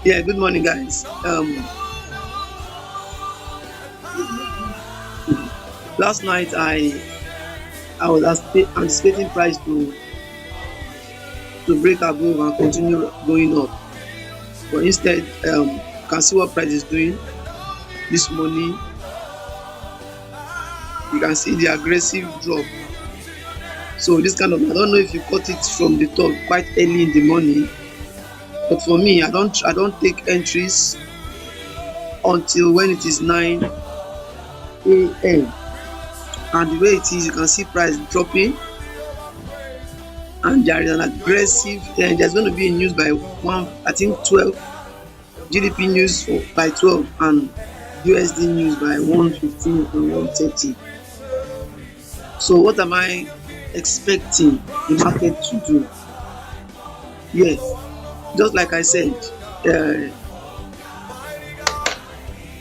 Yeah, good morning, guys. Last night I was anticipating price to break above and continue going up, but instead, you can see what price is doing this morning. You can see the aggressive drop. So this kind of, I don't know if you caught it from the top quite early in the morning, but for me, I don't take entries until when it is 9 a.m. And the way it is, you can see price dropping, and there is an aggressive. There's going to be a news by one, I think 12, GDP news by 12, and USD news by 1:15 and 1:30. So what am I expecting the market to do? Yes, just like I said, uh,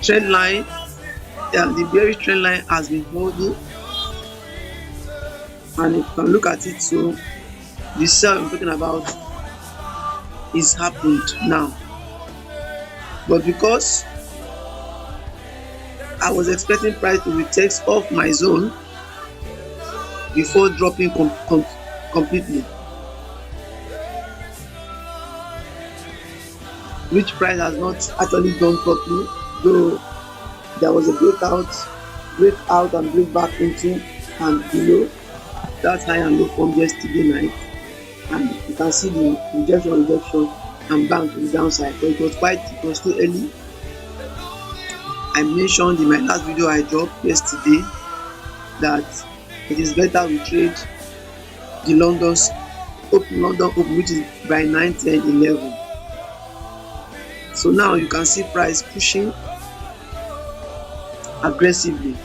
trend line, the bearish trend line has been holding, and if you can look at it, so the sell I'm talking about is happened now. But because I was expecting price to retest off my zone before dropping completely, which price has not actually done properly, though there was a breakout and break back into and below that high and low from yesterday night, and you can see the rejection and bang to the downside, but it was too early. I mentioned in my last video I dropped yesterday that it is better we trade the London open, which is by 9, 10, 11. So now you can see price pushing aggressively.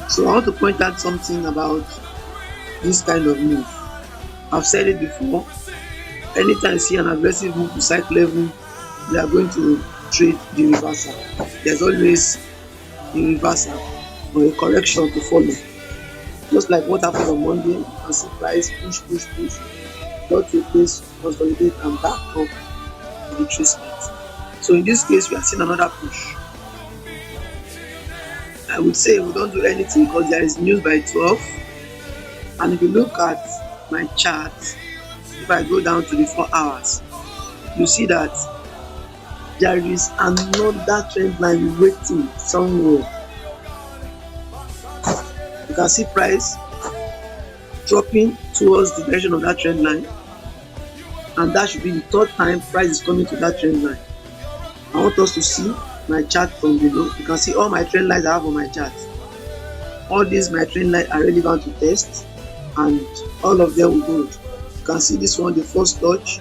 So I want to point out something about this kind of move. I've said it before. Anytime you see an aggressive move to cycle level, we are going to trade the reversal. There's always a reversal or a correction to follow. Just like what happened on Monday, you can see price push, got to a place, consolidate and back up the retracement. So in this case, we are seeing another push. I would say we don't do anything because there is news by 12. And if you look at my chart, if I go down to the 4 hours, you see that there is another trend line waiting somewhere. You can see price dropping towards the direction of that trend line, and that should be the third time price is coming to that trend line. I want us to see my chart from below. You can see all my trend lines I have on my chart. All these my trend lines are relevant to test, and all of them will hold. You can see this one, the first touch.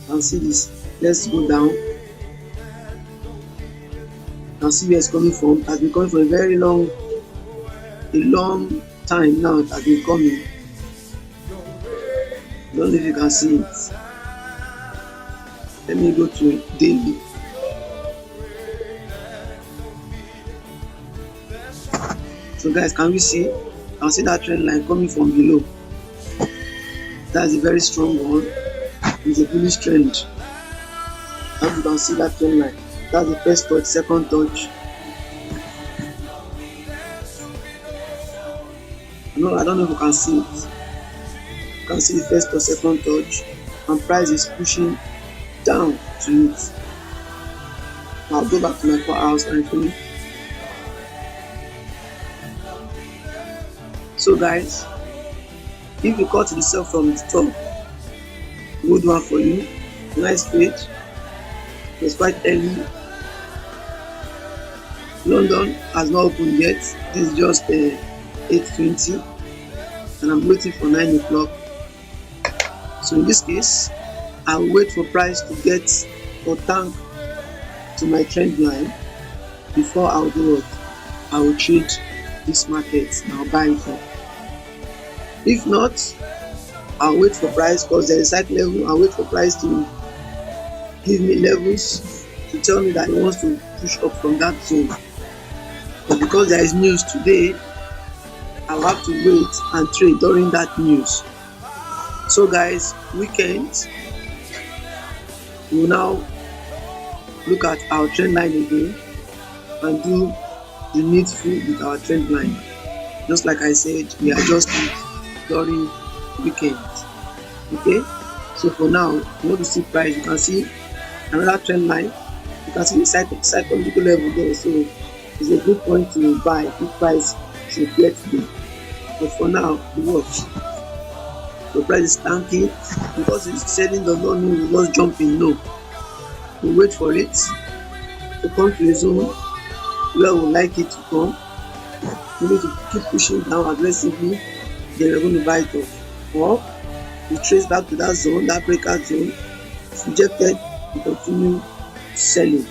You can see this. Let's go down. You can see where it's coming from. It has been coming for a long time now. It has been coming. I don't know if you can see it. Let me go to daily. So guys, can we see? You can see that trend line coming from below. That's a very strong one. It's a bullish trend. As you can see that trend line. That's the first touch, second touch. No, I don't know if you can see it. You can see the first or second touch, and price is pushing down to it. I'll go back to my 4 hours time frame. So guys, if you caught the sell from the top, good one for you. Nice trade. It's quite early. London has not opened yet. This is just 8:20, and I'm waiting for 9 o'clock. So in this case, I will wait for price to get or tank to my trend line before I will do what? I will trade this market and I'll buy it up. If not, I'll wait for price because there is cycle level. I'll wait for price to give me levels to tell me that he wants to push up from that zone. But because there is news today, I'll have to wait and trade during that news. So guys, weekends, we will now look at our trend line again and do the needful with our trend line. Just like I said, we adjust it during weekends. Okay, so for now, if you want to see price, you can see another trend line. You can see the psychological level there, so it's a good point to buy if price should get there. But for now, the watch, the price is tanking because it's selling does not mean we just jump in. No, we wait for it to come to a zone where we like it to come. We need to keep pushing down aggressively, then we're going to buy it off. Or we trace back to that zone, that breakout zone. If rejected, we continue selling.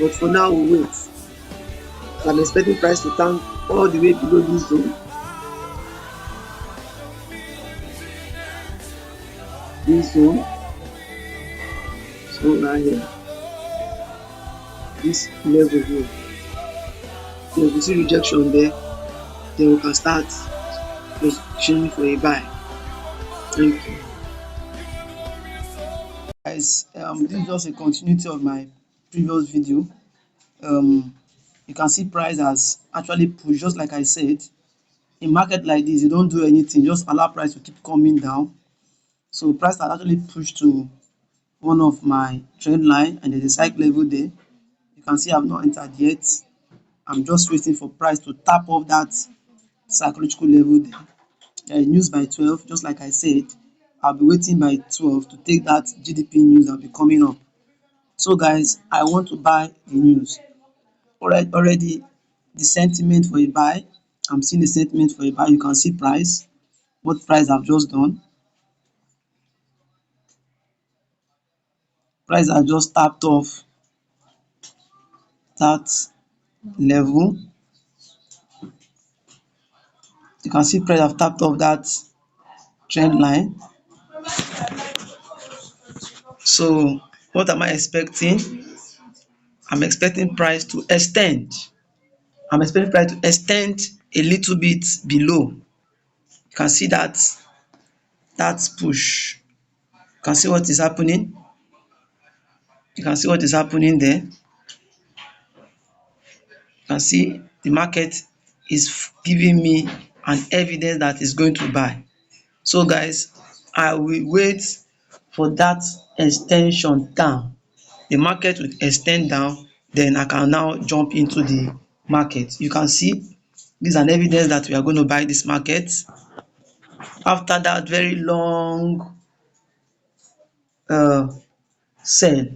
But for now, we wait. So I'm expecting price to tank all the way below this zone. This zone. So right here. This level here. So if you see rejection there, then we can start positioning for a buy. Thank you. Guys, this is just a continuity of my previous video. Um, you can see price has actually pushed, just like I said. In market like this, you don't do anything, just allow price to keep coming down. So price has actually pushed to one of my trend line and there's a cycle level there. You can see I've not entered yet. I'm just waiting for price to tap off that psychological level there. News by 12, just like I said, I'll be waiting by 12 to take that GDP news that will be coming up. So guys, I want to buy the news. Already the sentiment for a buy. I'm seeing the sentiment for a buy. You can see price, what price I've just done. Price has just tapped off that level. You can see price have tapped off that trend line. So what am I expecting? I'm expecting price to extend. I'm expecting price to extend a little bit below. You can see that push. You can see what is happening. You can see what is happening there. You can see the market is giving me an evidence that is going to buy. So guys, I will wait for that extension down. The market will extend down, then I can now jump into the market. You can see this is an evidence that we are going to buy this market. After that very long uh, sell,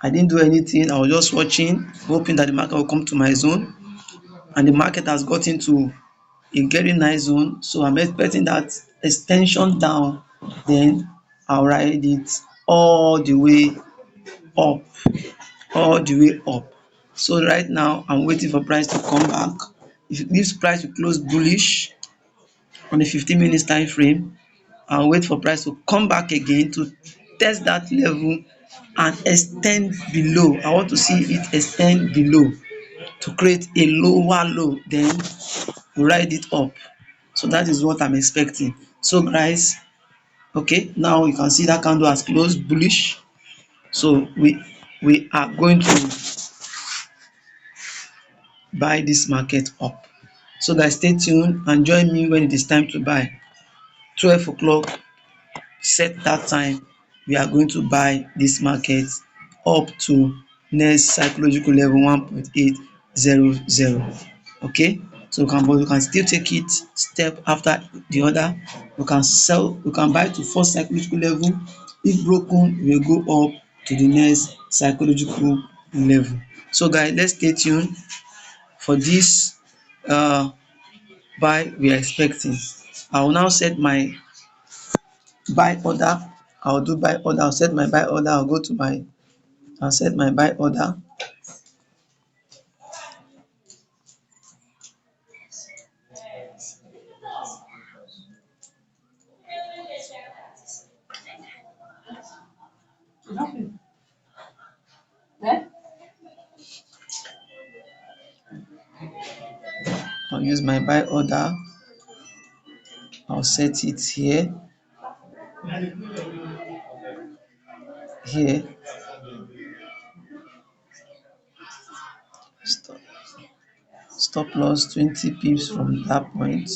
I didn't do anything. I was just watching, hoping that the market will come to my zone, and the market has got into a very nice zone. So I'm expecting that extension down, then I'll ride it all the way up, all the way up. So right now I'm waiting for price to come back. If this price will close bullish on a 15 minutes time frame, I'll wait for price to come back again to test that level and extend below. I want to see it extend below to create a lower low, then ride it up. So that is what I'm expecting. So guys, okay, now you can see that candle has closed bullish. So we are going to buy this market up. So guys, stay tuned and join me when it is time to buy. 12 o'clock, set that time. We are going to buy this market up to next psychological level 1.800. Okay, so we can still take it step after the other. We can sell, we can buy to first psychological level. If broken, we will go up to the next psychological level. So guys, let's stay tuned for this buy we are expecting. I will now set my buy order. I'll do buy order. I'll set my buy order. I'll set my buy order. I'll use my buy order. I'll set it here. here. Stop, stop loss 20 pips from that point.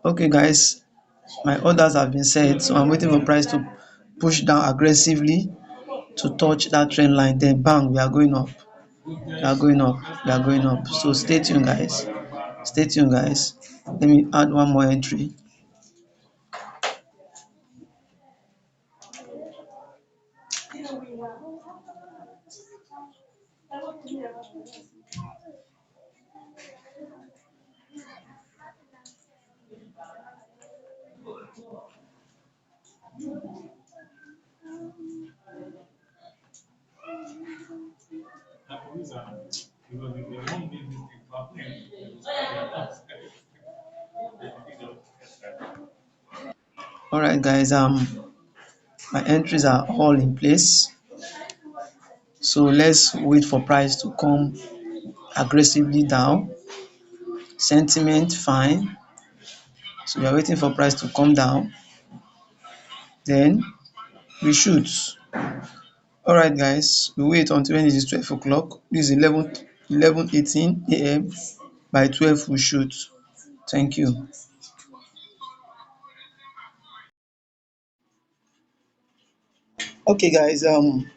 Okay guys, my orders have been set, so I'm waiting for price to push down aggressively to touch that trend line, then bang, we are going up, we are going up, we are going up. So stay tuned guys, stay tuned guys. Let me add one more entry. All right guys, my entries are all in place, so let's wait for price to come aggressively down. Sentiment fine, so we are waiting for price to come down, then we shoot. All right guys, we wait until when it is 12 o'clock. This is 11:18 a.m. By 12 we shoot. Thank you. Okay guys,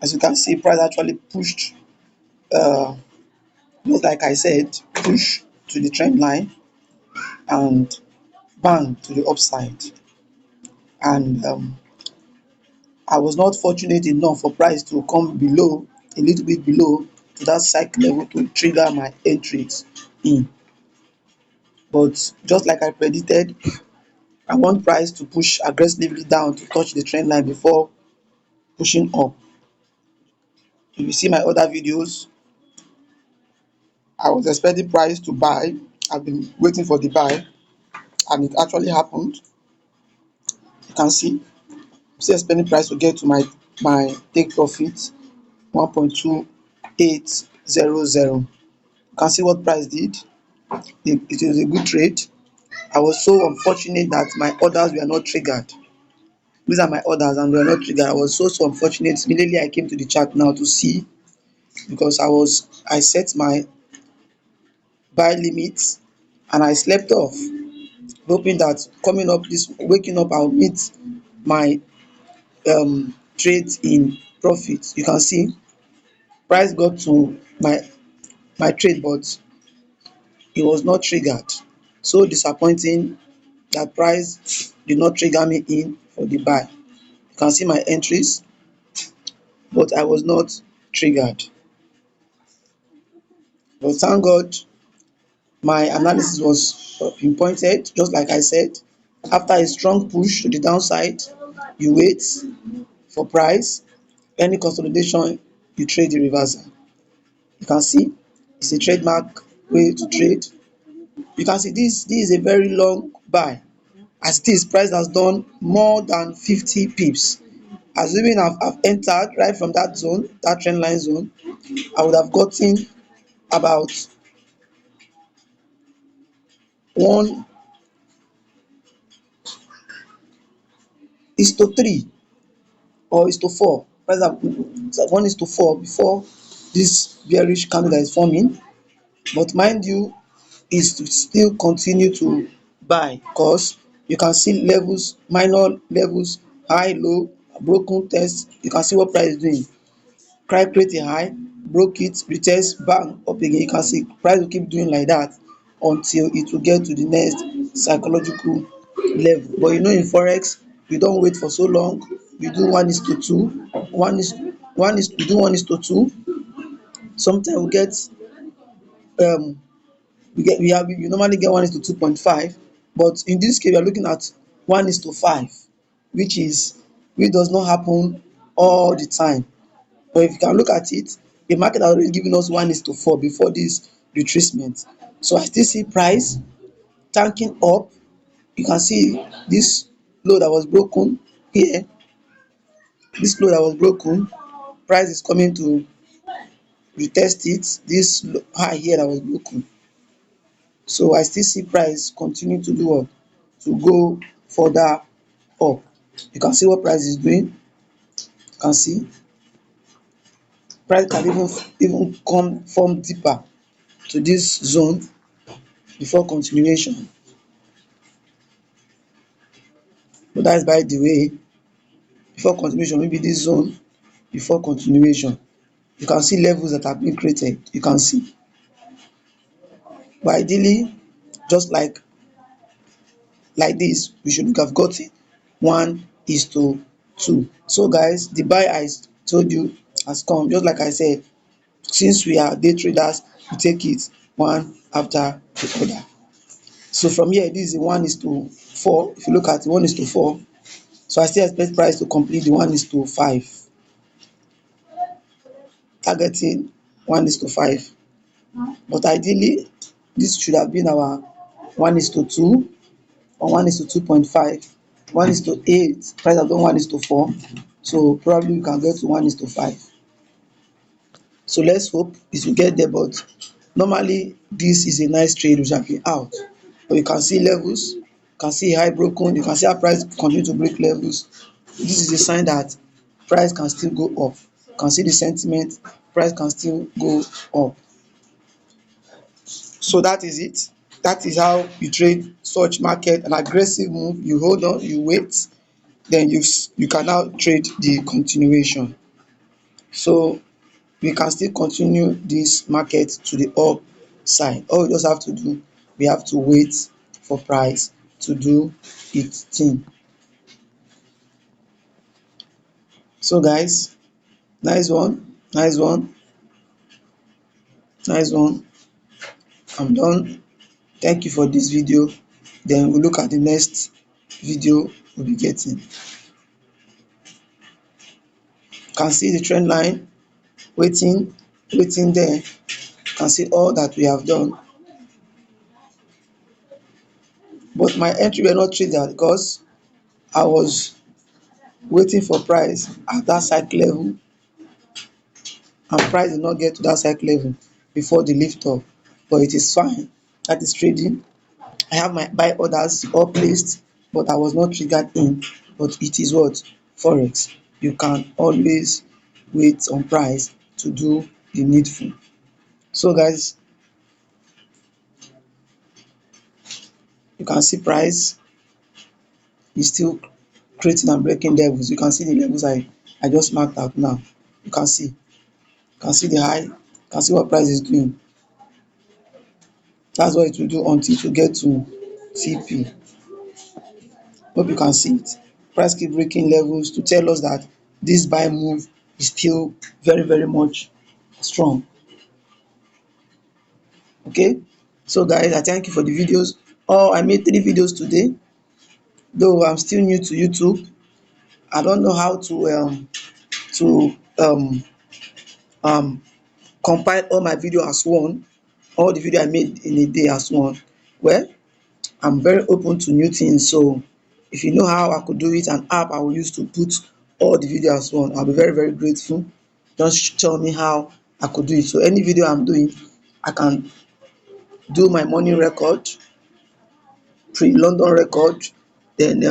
as you can see, price actually pushed, uh just like I said, push to the trend line and bang to the upside. And I was not fortunate enough for price to come below, a little bit below, to that cycle level to trigger my entries in. But just like I predicted, I want price to push aggressively down to touch the trend line before pushing up. If you see my other videos, I was expecting price to buy. I've been waiting for the buy, and it actually happened. You can see, I'm still expecting price to get to my take profit 1.2800. You can see what price did. It was a good trade. I was so unfortunate that my orders were not triggered. These are my orders and they were not triggered. I was so unfortunate. Immediately I came to the chart now to see, because I set my buy limits and I slept off, hoping that coming up this waking up I'll meet my trades in profit. You can see price got to my trade, but it was not triggered. So disappointing that price did not trigger me in for the buy. You can see my entries, but I was not triggered. But thank God my analysis was pinpointed, just like I said. After a strong push to the downside, you wait for price. Any consolidation, you trade the reversal. You can see it's a trademark way to trade. You can see this is a very long buy. As it is, price has done more than 50 pips. Assuming I've entered right from that zone, that trend line zone, I would have gotten about 1:3 or 4. Price have 1:4 before this bearish candle that is forming. But mind you, is to still continue to buy, because you can see levels, minor levels, high, low, broken test. You can see what price is doing. Price create a high, broke it, retest, bang, up again. You can see price will keep doing like that until it will get to the next psychological level. But in forex, we don't wait for so long. We do 1:2, we do 1:2. Sometimes um we normally get 1:2.5, but in this case we are looking at 1:5, which is which does not happen all the time. But if you can look at it, the market has already given us 1:4 before this retracement. So I still see price tanking up. You can see this low that was broken here, this low that was broken, price is coming to retest it, this high here that was broken. So I still see price continue to do what? To go further up. You can see what price is doing. You can see price can even come form deeper to this zone before continuation. But that is by the way, before continuation, maybe this zone before continuation. You can see levels that have been created. You can see. But ideally, just like this, we should have gotten 1:2. So guys, the buy I told you has come. Just like I said, since we are day traders, we take it one after the other. So from here, this is a 1:4. If you look at 1:4, so I still expect price to complete the 1:5, targeting 1:5. But ideally, this should have been our 1:2 or 1:2.5, 1:8. Price have done 1:4, so probably we can get to 1:5. So let's hope it will get there. But normally this is a nice trade which have been out. But you can see levels, you can see high broken, you can see how price continue to break levels. This is a sign that price can still go up. You can see the sentiment, price can still go up. So that is it. That is how you trade such market. An aggressive move, you hold on, you wait, then you can now trade the continuation. So we can still continue this market to the upside. All we just have to do, we have to wait for price to do its thing. So guys, nice one, nice one, nice one. I'm done. Thank you for this video. Then we'll look at the next video we'll be getting. You can see the trend line waiting there. You can see all that we have done. But my entry were not triggered because I was waiting for price at that cycle level, and price did not get to that cycle level before the lift off. But it is fine. That is trading. I have my buy orders all placed, but I was not triggered in. But it is what? Forex. You can always wait on price to do the needful. So guys, you can see price is still creating and breaking levels. You can see the levels I just marked out now. You can see. You can see the high. You can see what price is doing. That's what it will do until you get to TP. Hope you can see it. Price keep breaking levels to tell us that this buy move is still very much strong. Okay, so guys, I thank you for the videos. Oh, I made 3 videos today, though I'm still new to YouTube. I don't know how to um compile all my video as one, all the video I made in a day as one. Well, I'm very open to new things, so if you know how I could do it, an app I will use to put all the video as one, I'll be very grateful. Just tell me how I could do it. So any video I'm doing, I can do my morning record, pre-London record, then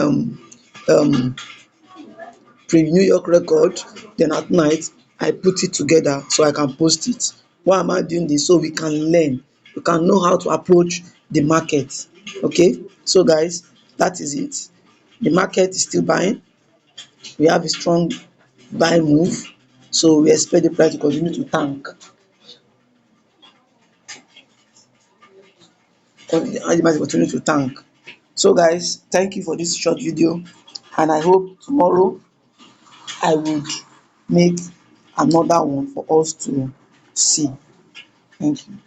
pre-New York record, then at night I put it together so I can post it. Why am I doing this? So we can learn, we can know how to approach the market. Okay, so guys, that is it. The market is still buying. We have a strong buy move, so we expect the price to continue to tank, and the market continue to tank. So guys, thank you for this short video, and I hope tomorrow I would make another one for us to see. Thank you.